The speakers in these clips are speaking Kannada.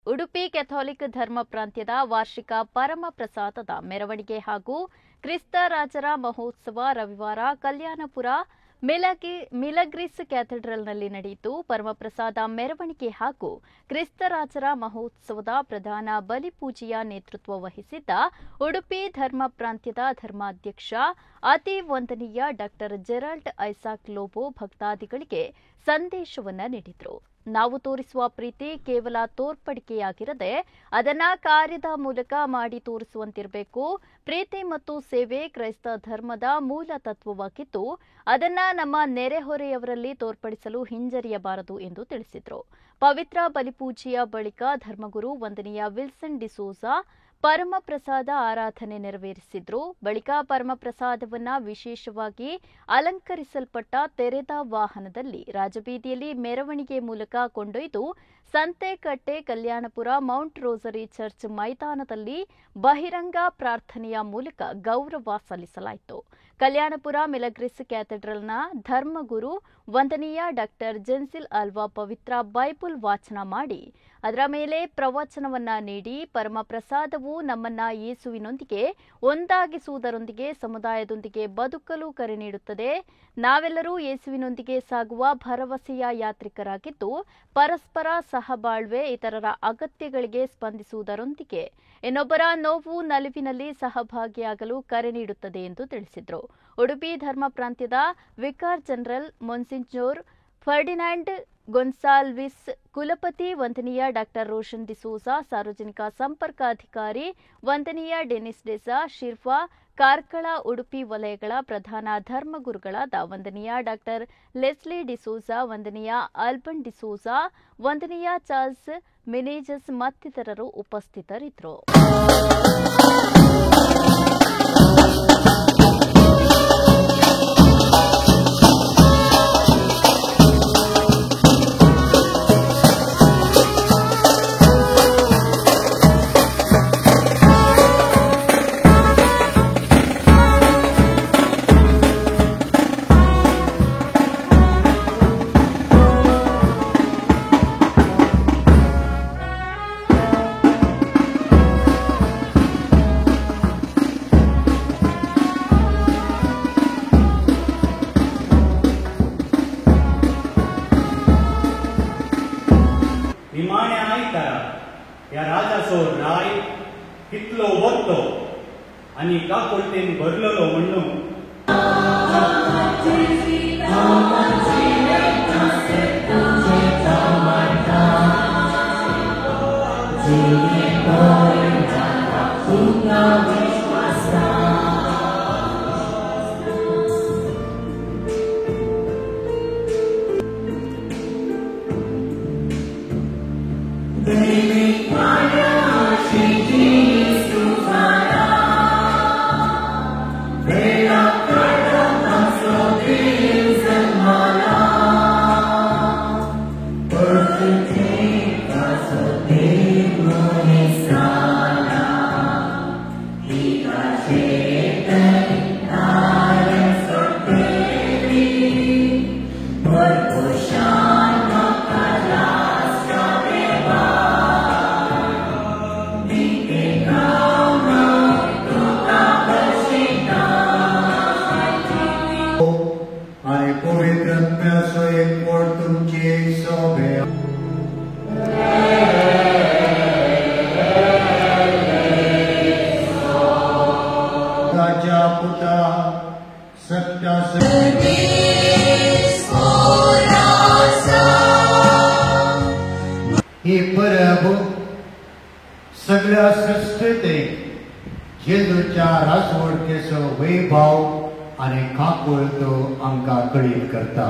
ಉಡುಪಿ ಕೆಥೋಲಿಕ್ ಧರ್ಮ ಪ್ರಾಂತ್ಯದ ವಾರ್ಷಿಕ ಪರಮ ಪ್ರಸಾದದ ಮೆರವಣಿಗೆ ಹಾಗೂ ಕ್ರಿಸ್ತ ರಾಜರ ಮಹೋತ್ಸವ ರವಿವಾರ ಕಲ್ಯಾಣಪುರ ಮಿಲಗ್ರಿಸ್ ಕ್ಯಾಥೆಡ್ರಲ್ನಲ್ಲಿ ನಡೆಯಿತು. ಪರಮಪ್ರಸಾದ ಮೆರವಣಿಗೆ ಹಾಗೂ ಕ್ರಿಸ್ತರಾಜರ ಮಹೋತ್ಸವದ ಪ್ರಧಾನ ಬಲಿಪೂಜೆಯ ನೇತೃತ್ವ ವಹಿಸಿದ್ದ ಉಡುಪಿ ಧರ್ಮ ಪ್ರಾಂತ್ಯದ ಧರ್ಮಾಧ್ಯಕ್ಷ ಅತಿ ವಂದನೀಯ ಡಾ ಜೆರಾಲ್ಡ್ ಐಸಾಕ್ ಲೋಬೋ ಭಕ್ತಾದಿಗಳಿಗೆ ಸಂದೇಶವನ್ನು ನೀಡಿದರು. ನಾವು ತೋರಿಸುವ ಪ್ರೀತಿ ಕೇವಲ ತೋರ್ಪಡಿಕೆಯಾಗಿರದೆ ಅದನ್ನ ಕಾರ್ಯದ ಮೂಲಕ ಮಾಡಿ ತೋರಿಸುವಂತಿರಬೇಕು. ಪ್ರೀತಿ ಮತ್ತು ಸೇವೆ ಕ್ರೈಸ್ತ ಧರ್ಮದ ಮೂಲ ತತ್ವವಾಗಿದ್ದು ಅದನ್ನ ನಮ್ಮ ನೆರೆಹೊರೆಯವರಲ್ಲಿ ತೋರ್ಪಡಿಸಲು ಹಿಂಜರಿಯಬಾರದು ಎಂದು ತಿಳಿಸಿದರು. ಪವಿತ್ರ ಬಲಿಪೂಜೆಯ ಬಳಿಕ ಧರ್ಮಗುರು ವಂದನೀಯ ವಿಲ್ಸನ್ ಡಿಸೋಜಾ ಪರಮಪ್ರಸಾದ ಆರಾಧನೆ ನೆರವೇರಿಸಿದ್ರು. ಬಳಿಕ ಪರಮಪ್ರಸಾದವನ್ನ ವಿಶೇಷವಾಗಿ ಅಲಂಕರಿಸಲ್ಪಟ್ಟ ತೆರೆದ ವಾಹನದಲ್ಲಿ ರಾಜಬೀದಿಯಲ್ಲಿ ಮೆರವಣಿಗೆ ಮೂಲಕ ಕೊಂಡೊಯ್ದು Santhekatte Kalyanpur Mount rosary church ಮೈದಾನದಲ್ಲಿ ಬಹಿರಂಗ ಪ್ರಾರ್ಥನೆಯ ಮೂಲಕ ಗೌರವ ಸಲ್ಲಿಸಲಾಯಿತು. ಕಲ್ಯಾಣಪುರ ಮಿಲಗ್ರಿಸ್ ಕ್ಯಾಥೆಡ್ರಲ್ನ ಧರ್ಮಗುರು ವಂದನೀಯ ಡಾ ಜೆನ್ಸಿಲ್ ಅಲ್ವಾ ಪವಿತ್ರ ಬೈಬಲ್ ವಾಚನ ಮಾಡಿ ಅದರ ಮೇಲೆ ಪ್ರವಚನವನ್ನ ನೀಡಿ ಪರಮಪ್ರಸಾದವು ನಮ್ಮನ್ನ ಯೇಸುವಿನೊಂದಿಗೆ ಒಂದಾಗಿಸುವುದರೊಂದಿಗೆ ಸಮುದಾಯದೊಂದಿಗೆ ಬದುಕಲು ಕರೆ ನೀಡುತ್ತದೆ. ನಾವೆಲ್ಲರೂ ಯೇಸುವಿನೊಂದಿಗೆ ಸಾಗುವ ಭರವಸೆಯ ಯಾತ್ರಿಕರಾಗಿದ್ದು ಪರಸ್ಪರ ಸಹಬಾಳ್ವೆ ಇತರರ ಅಗತ್ಯಗಳಿಗೆ ಸ್ಪಂದಿಸುವುದರೊಂದಿಗೆ ಇನ್ನೊಬ್ಬರ ನೋವು ನಲಿವಿನಲ್ಲಿ ಸಹಭಾಗಿಯಾಗಲು ಕರೆ ನೀಡುತ್ತದೆ ಎಂದು ತಿಳಿಸಿದರು. ಉಡುಪಿ ಧರ್ಮ ಪ್ರಾಂತ್ಯದ vicar general monsignor Ferdinand Gonsalves, ಕುಲಪತಿ ವಂದನೀಯ ಡಾ ರೋಷನ್ ಡಿಸೋಜಾ, ಸಾರ್ವಜನಿಕ ಸಂಪರ್ಕಾಧಿಕಾರಿ ವಂದನೀಯ ಡೆನಿಸ್ ಡೆಸಾ, ಶಿರ್ಫಾ, ಕಾರ್ಕಳ ಉಡುಪಿ ವಲಯಗಳ ಪ್ರಧಾನ ಧರ್ಮಗುರುಗಳಾದ ವಂದನೀಯ ಡಾ ಲೆಸ್ಲಿ ಡಿಸೋಜಾ, ವಂದನೀಯ ಆಲ್ಬನ್ ಡಿಸೋಜಾ, ವಂದನೀಯ ಚಾರ್ಲ್ಸ್ ಮಿನೇಜಸ್ ಮತ್ತಿತರರು ಉಪಸ್ಥಿತರಿದ್ದರು. निमाणे आयतारा ह्या राजाचो राय कितलो वरतो आनी काकोलतेन भरलेलो म्हणून हे प्रभु सगळ्या सृष्टीचे जेजूच्या रासवडकेचो वैभव आनी काकूळ तो आमकां कळीत करता.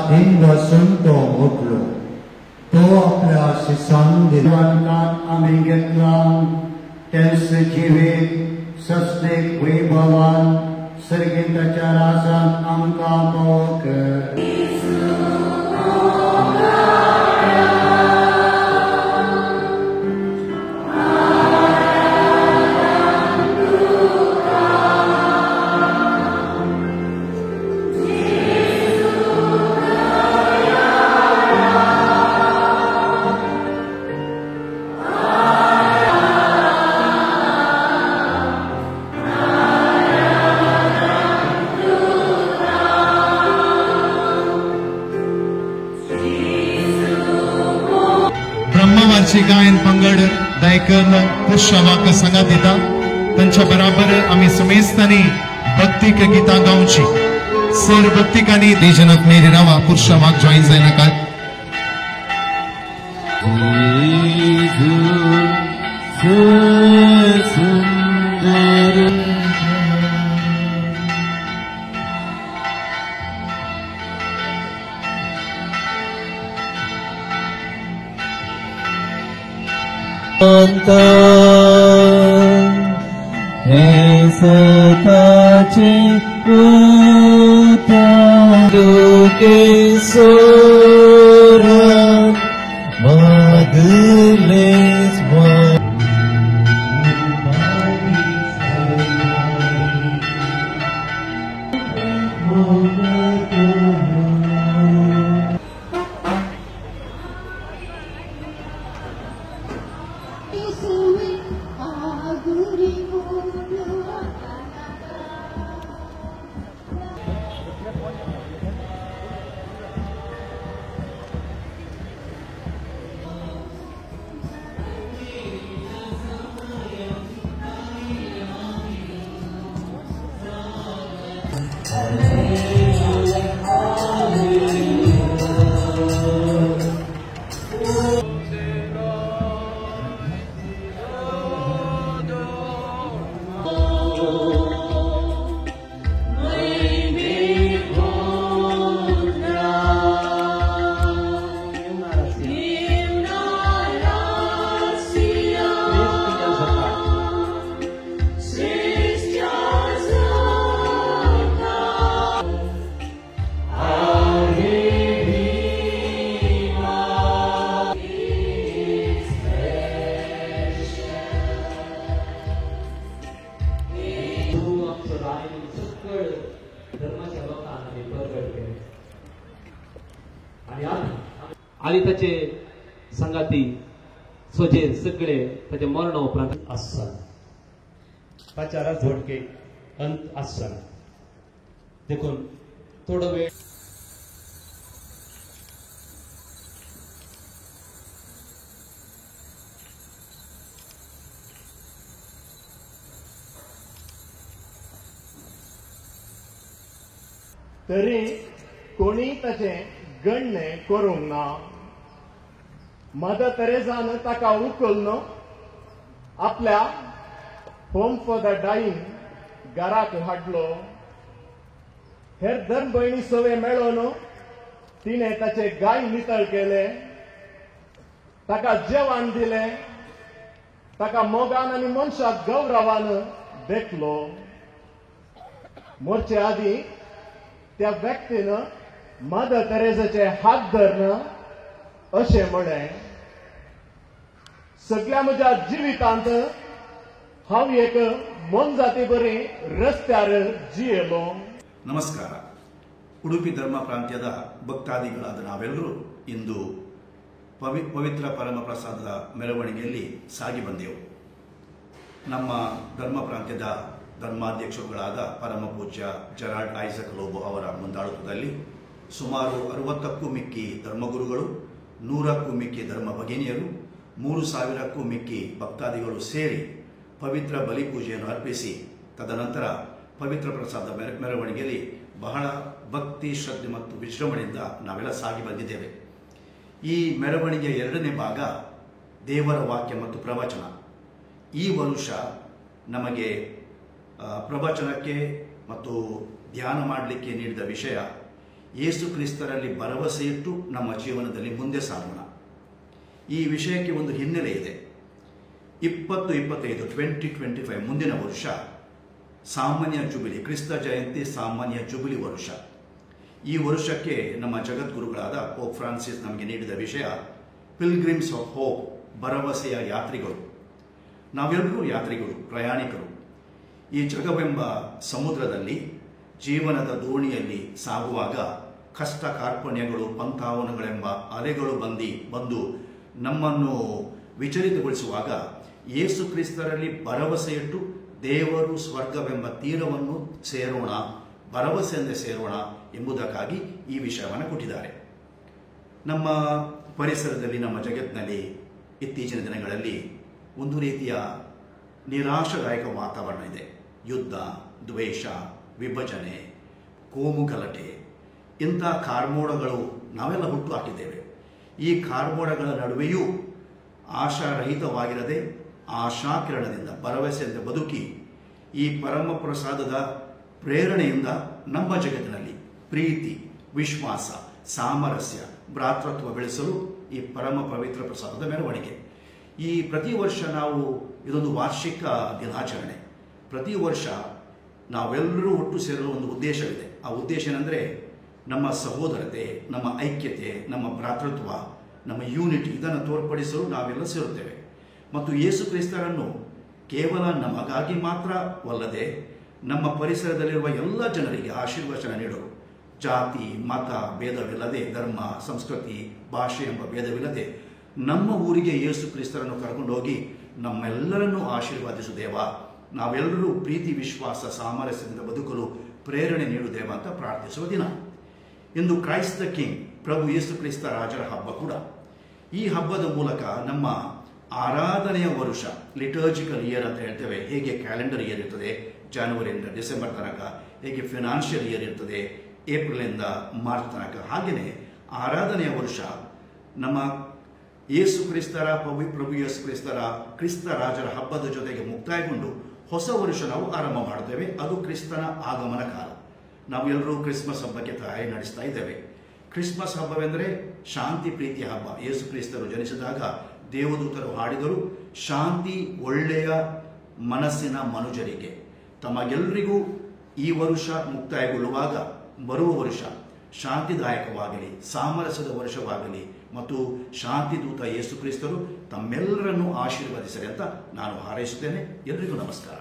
साथींग सुनतो उठलो तो आपल्या शिसांदिवांकात आम्ही घेतला त्यांचे जिवीत सस्तेक वैभवान सर्गीताच्या रासान आमकां मोग ब्रह्मवारची गायन पंगड दायकन पुष्यवाक संगात दिता तांच्या बराबर आम्ही समेस्तानी भक्तीक गीतां गावची सर भक्तिकांनी देजनात मेरी रावा पुष्यवाक जॉईन जाय नाकात हे सताचे के सोरा मागले आणि त्याचे संगाती सोजे सगळे त्याचे मरण उपरांत आसन ताच्या झोडके अंत आसन देखून थोडो वेळ तरी कोणी ताचे गणने करूंक ना मदर तेरेसान ताका उखलून आपल्या होम फॉर द डाईंग घराक हाडलो हेर धर्म भयणी सवे मेळोन तिने ताचे गाय नितळ केले ताका जेवण दिले ताका मोगान आनी मनशाक गौरवान देखलो मोरचे आदी त्या व्यक्तीनं मदर तेरेसाचे हात धरण अशें म्हळें सगळ्या म्हज्या जिवितांत हांव एक मोनजाती बरी रस्त्यार जियेलो. ನಮಸ್ಕಾರ. ಉಡುಪಿ ಧರ್ಮ ಪ್ರಾಂತ್ಯದ ಭಕ್ತಾದಿಗಳಾದ ನಾವೆಲ್ಲರೂ ಇಂದು ಪವಿತ್ರ ಪರಮ ಪ್ರಸಾದದ ಮೆರವಣಿಗೆಯಲ್ಲಿ ಸಾಗಿ ಬಂದೆವು. ನಮ್ಮ ಧರ್ಮ ಪ್ರಾಂತ್ಯದ ಧರ್ಮಾಧ್ಯಕ್ಷರುಗಳಾದ ಪರಮ ಪೂಜ್ಯ ಜೆರಾಲ್ಡ್ ಐಸಕ್ ಲೋಬೋ ಅವರ ಮುಂದಾಳತ್ವದಲ್ಲಿ ಸುಮಾರು 60ಕ್ಕೂ ಮಿಕ್ಕಿ ಧರ್ಮಗುರುಗಳು, 100ಕ್ಕೂ ಮಿಕ್ಕಿ ಧರ್ಮ ಭಗಿನಿಯರು, 3000ಕ್ಕೂ ಮಿಕ್ಕಿ ಭಕ್ತಾದಿಗಳು ಸೇರಿ ಪವಿತ್ರ ಬಲಿಪೂಜೆಯನ್ನು ಅರ್ಪಿಸಿ ತದನಂತರ ಪವಿತ್ರ ಪ್ರಸಾದ ಮೆರವಣಿಗೆಯಲ್ಲಿ ಬಹಳ ಭಕ್ತಿ, ಶ್ರದ್ಧೆ ಮತ್ತು ವಿಜೃಂಭಣೆಯಿಂದ ನಾವೆಲ್ಲ ಸಾಗಿ ಬಂದಿದ್ದೇವೆ. ಈ ಮೆರವಣಿಗೆಯ 2ನೇ ಭಾಗ ದೇವರ ವಾಕ್ಯ ಮತ್ತು ಪ್ರವಚನ. ಈ ವರ್ಷ ನಮಗೆ ಪ್ರವಚನಕ್ಕೆ ಮತ್ತು ಧ್ಯಾನ ಮಾಡಲಿಕ್ಕೆ ನೀಡಿದ ವಿಷಯ ಯೇಸು ಕ್ರಿಸ್ತರಲ್ಲಿ ಭರವಸೆ ಇಟ್ಟು ನಮ್ಮ ಜೀವನದಲ್ಲಿ ಮುಂದೆ ಸಾಗೋಣ. ಈ ವಿಷಯಕ್ಕೆ ಒಂದು ಹಿನ್ನೆಲೆ ಇದೆ. 2025 ಮುಂದಿನ ವರ್ಷ ಸಾಮಾನ್ಯ ಜುಬಿಲಿ, ಕ್ರಿಸ್ತ ಜಯಂತಿ ಸಾಮಾನ್ಯ ಜುಬಿಲಿ ವರ್ಷ. ಈ ವರ್ಷಕ್ಕೆ ನಮ್ಮ ಜಗದ್ಗುರುಗಳಾದ ಪೋಪ್ ಫ್ರಾನ್ಸಿಸ್ ನಮಗೆ ನೀಡಿದ ವಿಷಯ ಪಿಲ್ಗ್ರಿಮ್ಸ್ ಆಫ್ ಹೋಪ್, ಭರವಸೆಯ ಯಾತ್ರಿಗಳು. ನಾವೆಲ್ಲರೂ ಯಾತ್ರಿಗಳು, ಪ್ರಯಾಣಿಕರು. ಈ ಜಗವೆಂಬ ಸಮುದ್ರದಲ್ಲಿ ಜೀವನದ ದೋಣಿಯಲ್ಲಿ ಸಾಗುವಾಗ ಕಷ್ಟ ಕಾರ್ಪಣ್ಯಗಳು, ಪಂಥಾವನಗಳೆಂಬ ಅಲೆಗಳು ಬಂದು ನಮ್ಮನ್ನು ವಿಚಲಿತಗೊಳಿಸುವಾಗ ಯೇಸು ಕ್ರಿಸ್ತರಲ್ಲಿ ಭರವಸೆ ಇಟ್ಟು ದೇವರು ಸ್ವರ್ಗವೆಂಬ ತೀರವನ್ನು ಸೇರೋಣ, ಭರವಸೆಯಿಂದ ಸೇರೋಣ ಎಂಬುದಕ್ಕಾಗಿ ಈ ವಿಷಯವನ್ನು ಕೊಟ್ಟಿದ್ದಾರೆ. ನಮ್ಮ ಪರಿಸರದಲ್ಲಿ, ನಮ್ಮ ಜಗತ್ತಿನಲ್ಲಿ ಇತ್ತೀಚಿನ ದಿನಗಳಲ್ಲಿ ಒಂದು ರೀತಿಯ ನಿರಾಶಾದಾಯಕ ವಾತಾವರಣ ಇದೆ. ಯುದ್ಧ, ದ್ವೇಷ, ವಿಭಜನೆ, ಕೋಮು ಗಲಾಟೆ, ಇಂಥ ಕಾರ್ಮೋಡಗಳು ನಾವೆಲ್ಲ ಹುಟ್ಟು ಹಾಕಿದ್ದೇವೆ. ಈ ಕಾರ್ಮೋಡಗಳ ನಡುವೆಯೂ ಆಶಾರಹಿತವಾಗಿರದೆ ಆಶಾಕಿರಣದಿಂದ, ಭರವಸೆಯಿಂದ ಬದುಕಿ ಈ ಪರಮ ಪ್ರಸಾದದ ಪ್ರೇರಣೆಯಿಂದ ನಮ್ಮ ಜಗತ್ತಿನಲ್ಲಿ ಪ್ರೀತಿ, ವಿಶ್ವಾಸ, ಸಾಮರಸ್ಯ, ಭ್ರಾತೃತ್ವ ಬೆಳೆಸಲು ಈ ಪರಮ ಪವಿತ್ರ ಪ್ರಸಾದದ ಮೆರವಣಿಗೆ. ಈ ಪ್ರತಿ ವರ್ಷ ನಾವು ಇದೊಂದು ವಾರ್ಷಿಕ ದಿನಾಚರಣೆ. ಪ್ರತಿ ವರ್ಷ ನಾವೆಲ್ಲರೂ ಒಟ್ಟು ಸೇರಲು ಒಂದು ಉದ್ದೇಶವಿದೆ. ಆ ಉದ್ದೇಶ ಏನಂದರೆ ನಮ್ಮ ಸಹೋದರತೆ, ನಮ್ಮ ಐಕ್ಯತೆ, ನಮ್ಮ ಭ್ರಾತೃತ್ವ, ನಮ್ಮ ಯೂನಿಟಿ, ಇದನ್ನು ತೋರ್ಪಡಿಸಲು ನಾವೆಲ್ಲ ಸೇರುತ್ತೇವೆ. ಮತ್ತು ಯೇಸು ಕ್ರಿಸ್ತರನ್ನು ಕೇವಲ ನಮಗಾಗಿ ಮಾತ್ರವಲ್ಲದೆ ನಮ್ಮ ಪರಿಸರದಲ್ಲಿರುವ ಎಲ್ಲ ಜನರಿಗೆ ಆಶೀರ್ವಚನ ನೀಡಲು, ಜಾತಿ ಮತ ಭೇದವಿಲ್ಲದೆ, ಧರ್ಮ ಸಂಸ್ಕೃತಿ ಭಾಷೆ ಎಂಬ ಭೇದವಿಲ್ಲದೆ ನಮ್ಮ ಊರಿಗೆ ಯೇಸು ಕ್ರಿಸ್ತರನ್ನು ಕರ್ಕೊಂಡೋಗಿ ನಮ್ಮೆಲ್ಲರನ್ನೂ ಆಶೀರ್ವಾದಿಸು ದೇವ, ನಾವೆಲ್ಲರೂ ಪ್ರೀತಿ ವಿಶ್ವಾಸ ಸಾಮರಸ್ಯದಿಂದ ಬದುಕಲು ಪ್ರೇರಣೆ ನೀಡು ದೇವ ಅಂತ ಪ್ರಾರ್ಥಿಸುವ ದಿನ. ಇಂದು ಕ್ರೈಸ್ಟ್ ದ ಕಿಂಗ್, ಪ್ರಭು ಯೇಸು ಕ್ರಿಸ್ತ ರಾಜರ ಹಬ್ಬ ಕೂಡ. ಈ ಹಬ್ಬದ ಮೂಲಕ ನಮ್ಮ ಆರಾಧನೆಯ ವರುಷ, ಲಿಟರ್ಜಿಕಲ್ ಇಯರ್ ಅಂತ ಹೇಳ್ತೇವೆ. ಹೇಗೆ ಕ್ಯಾಲೆಂಡರ್ ಇಯರ್ ಇರ್ತದೆ ಜನವರಿಯಿಂದ ಡಿಸೆಂಬರ್ ತನಕ, ಹೇಗೆ ಫಿನಾನ್ಷಿಯಲ್ ಇಯರ್ ಇರ್ತದೆ ಏಪ್ರಿಲಿಂದ ಮಾರ್ಚ್ ತನಕ, ಹಾಗೆಯೇ ಆರಾಧನೆಯ ವರ್ಷ ನಮ್ಮ ಯೇಸು ಕ್ರಿಸ್ತರ, ಪ್ರಭು ಯೇಸು ಕ್ರಿಸ್ತರ ಕ್ರಿಸ್ತ ರಾಜರ ಹಬ್ಬದ ಜೊತೆಗೆ ಮುಕ್ತಾಯಗೊಂಡು ಹೊಸ ವರ್ಷ ನಾವು ಆರಂಭ ಮಾಡುತ್ತೇವೆ. ಅದು ಕ್ರಿಸ್ತನ ಆಗಮನ ಕಾಲ. ನಾವು ಎಲ್ಲರೂ ಕ್ರಿಸ್ಮಸ್ ಹಬ್ಬಕ್ಕೆ ತಯಾರಿ ನಡೆಸ್ತಾ ಇದ್ದೇವೆ. ಕ್ರಿಸ್ಮಸ್ ಹಬ್ಬವೆಂದರೆ ಶಾಂತಿ ಪ್ರೀತಿಯ ಹಬ್ಬ. ಯೇಸು ಕ್ರಿಸ್ತರು ಜನಿಸಿದಾಗ ದೇವದೂತರು ಹಾಡಿದರು, ಶಾಂತಿ ಒಳ್ಳೆಯ ಮನಸ್ಸಿನ ಮನುಜರಿಗೆ. ತಮಗೆಲ್ಲರಿಗೂ ಈ ವರ್ಷ ಮುಕ್ತಾಯಗೊಳ್ಳುವಾಗ ಬರುವ ವರ್ಷ ಶಾಂತಿದಾಯಕವಾಗಲಿ, ಸಾಮರಸ್ಯದ ವರ್ಷವಾಗಲಿ ಮತ್ತು ಶಾಂತಿದೂತ ಯೇಸು ಕ್ರಿಸ್ತರು ತಮ್ಮೆಲ್ಲರನ್ನು ಆಶೀರ್ವದಿಸಲಿ ಅಂತ ನಾನು ಹಾರೈಸುತ್ತೇನೆ. ಎಲ್ರಿಗೂ ನಮಸ್ಕಾರ.